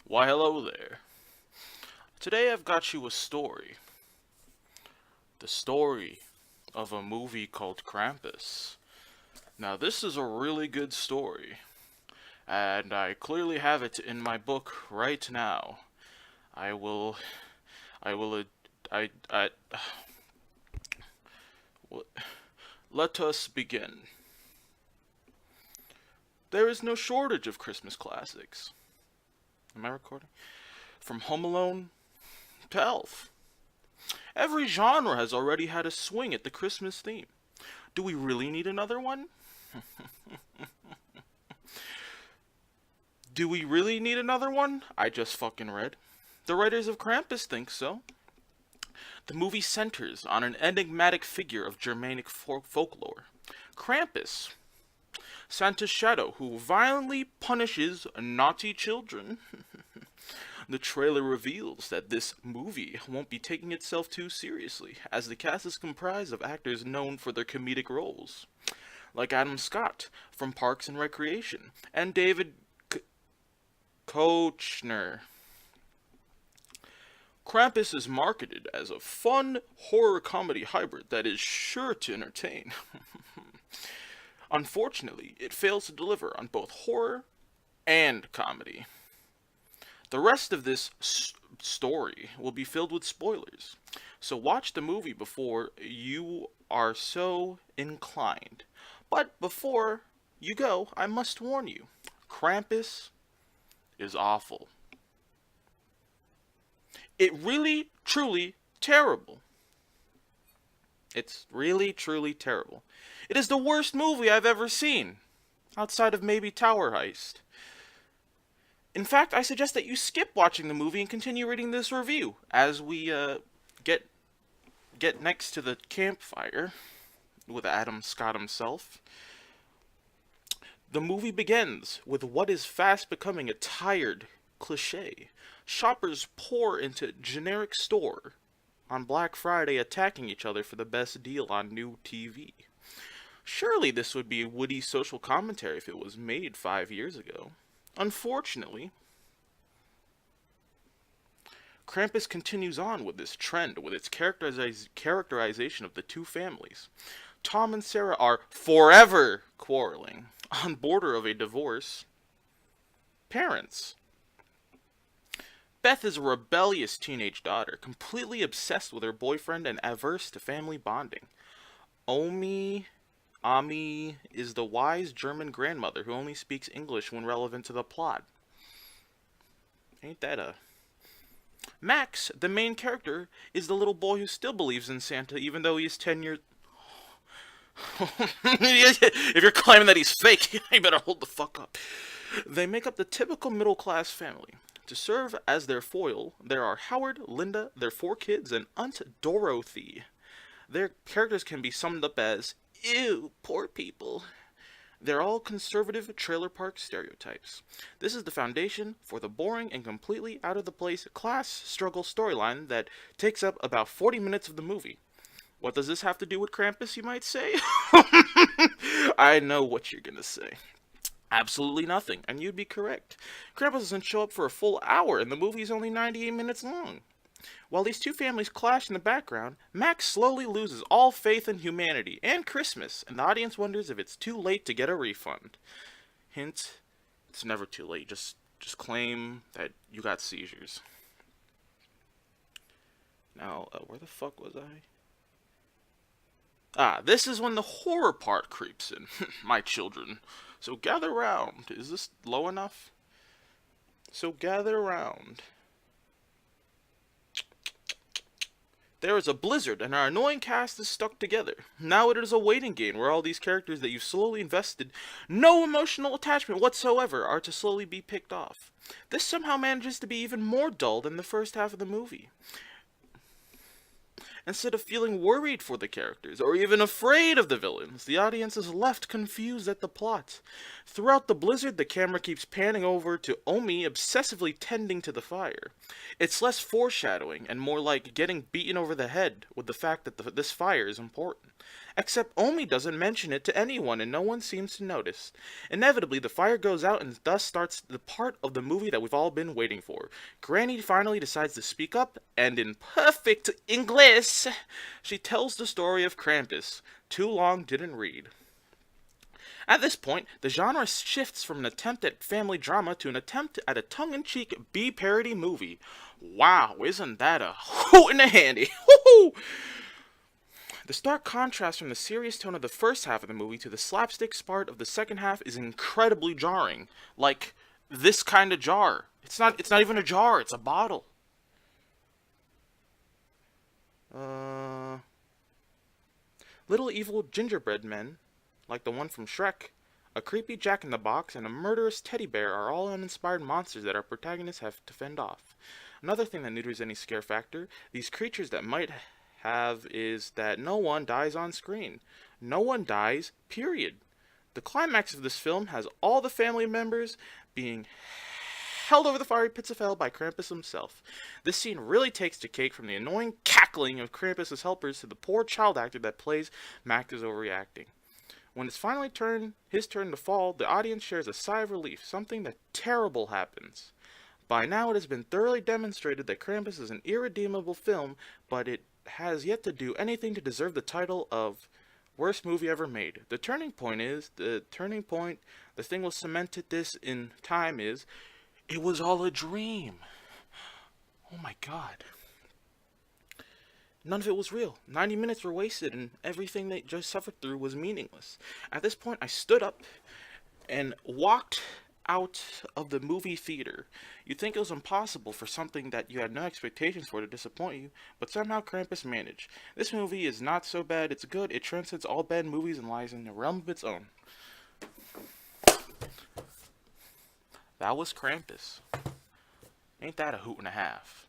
Why, hello there. Today I've got you a story. The story of a movie called Krampus. Now, this is a really good story, and I clearly have it in my book right now. I will. I will. I. Let us begin. There is no shortage of Christmas classics. Am I recording? From Home Alone to Elf. Every genre has already had a swing at the Christmas theme. Do we really need another one? Do we really need another one? I just fucking read. The writers of Krampus think so. The movie centers on an enigmatic figure of Germanic folklore. Krampus, Santa's shadow who violently punishes naughty children. The trailer reveals that this movie won't be taking itself too seriously, as the cast is comprised of actors known for their comedic roles, like Adam Scott from Parks and Recreation, and David Koechner. Krampus is marketed as a fun horror comedy hybrid that is sure to entertain. Unfortunately, it fails to deliver on both horror and comedy. The rest of this story will be filled with spoilers, so watch the movie before you are so inclined. But before you go, I must warn you, Krampus is awful. It really, truly terrible. It's really, truly terrible. It is the worst movie I've ever seen, outside of maybe Tower Heist. In fact, I suggest that you skip watching the movie and continue reading this review as we get next to the campfire with Adam Scott himself. The movie begins with what is fast becoming a tired cliche. Shoppers pour into generic store on Black Friday, attacking each other for the best deal on new TV. Surely this would be a witty social commentary if it was made 5 years ago. Unfortunately, Krampus continues on with this trend with its characterization of the two families. Tom and Sarah are forever quarreling, on border of a divorce. Parents. Beth is a rebellious teenage daughter, completely obsessed with her boyfriend and averse to family bonding. Ami is the wise German grandmother who only speaks English when relevant to the plot. Ain't that a... Max, the main character, is the little boy who still believes in Santa even though he's 10 years... If you're claiming that he's fake, you better hold the fuck up. They make up the typical middle-class family. To serve as their foil, there are Howard, Linda, their 4 kids, and Aunt Dorothy. Their characters can be summed up as, ew, poor people. They're all conservative trailer park stereotypes. This is the foundation for the boring and completely out-of-the-place class struggle storyline that takes up about 40 minutes of the movie. What does this have to do with Krampus, you might say? I know what you're gonna say. Absolutely nothing, and you'd be correct. Krampus doesn't show up for a full hour, and the movie's only 98 minutes long. While these two families clash in the background, Max slowly loses all faith in humanity and Christmas, and the audience wonders if it's too late to get a refund. Hint, it's never too late. Just claim that you got seizures. Now, where the fuck was I? This is when the horror part creeps in. My children. So gather round. Is this low enough? So gather round. There is a blizzard, and our annoying cast is stuck together. Now it is a waiting game where all these characters that you've slowly invested no emotional attachment whatsoever are to slowly be picked off. This somehow manages to be even more dull than the first half of the movie. Instead of feeling worried for the characters, or even afraid of the villains, the audience is left confused at the plot. Throughout the blizzard, the camera keeps panning over to Omi obsessively tending to the fire. It's less foreshadowing, and more like getting beaten over the head with the fact that this fire is important. Except Omi doesn't mention it to anyone and no one seems to notice. Inevitably, the fire goes out and thus starts the part of the movie that we've all been waiting for. Granny finally decides to speak up, and in perfect English, she tells the story of Krampus. Too long didn't read. At this point, the genre shifts from an attempt at family drama to an attempt at a tongue-in-cheek B-parody movie. Wow, isn't that a hoot in the handy? Woo-hoo! The stark contrast from the serious tone of the first half of the movie to the slapstick part of the second half is incredibly jarring. Like, this kind of jar. It's not even a jar, it's a bottle. Little evil gingerbread men, like the one from Shrek, a creepy jack-in-the-box, and a murderous teddy bear are all uninspired monsters that our protagonists have to fend off. Another thing that neuters any scare factor, these creatures that might have is that no one dies on screen. No one dies, period. The climax of this film has all the family members being held over the fiery pits of hell by Krampus himself. This scene really takes the cake from the annoying cackling of Krampus's helpers to the poor child actor that plays Mac is overreacting. When it's finally his turn to fall, the audience shares a sigh of relief. Something that terrible happens. By now it has been thoroughly demonstrated that Krampus is an irredeemable film, but it has yet to do anything to deserve the title of worst movie ever made. The thing will cemented this in time is, it was all a dream. Oh my god. None of it was real. 90 minutes were wasted and everything they just suffered through was meaningless. At this point, I stood up and walked out of the movie theater. You'd think it was impossible for something that you had no expectations for to disappoint you, but somehow Krampus managed. This movie is not so bad, it's good, it transcends all bad movies and lies in a realm of its own. That was Krampus. Ain't that a hoot and a half?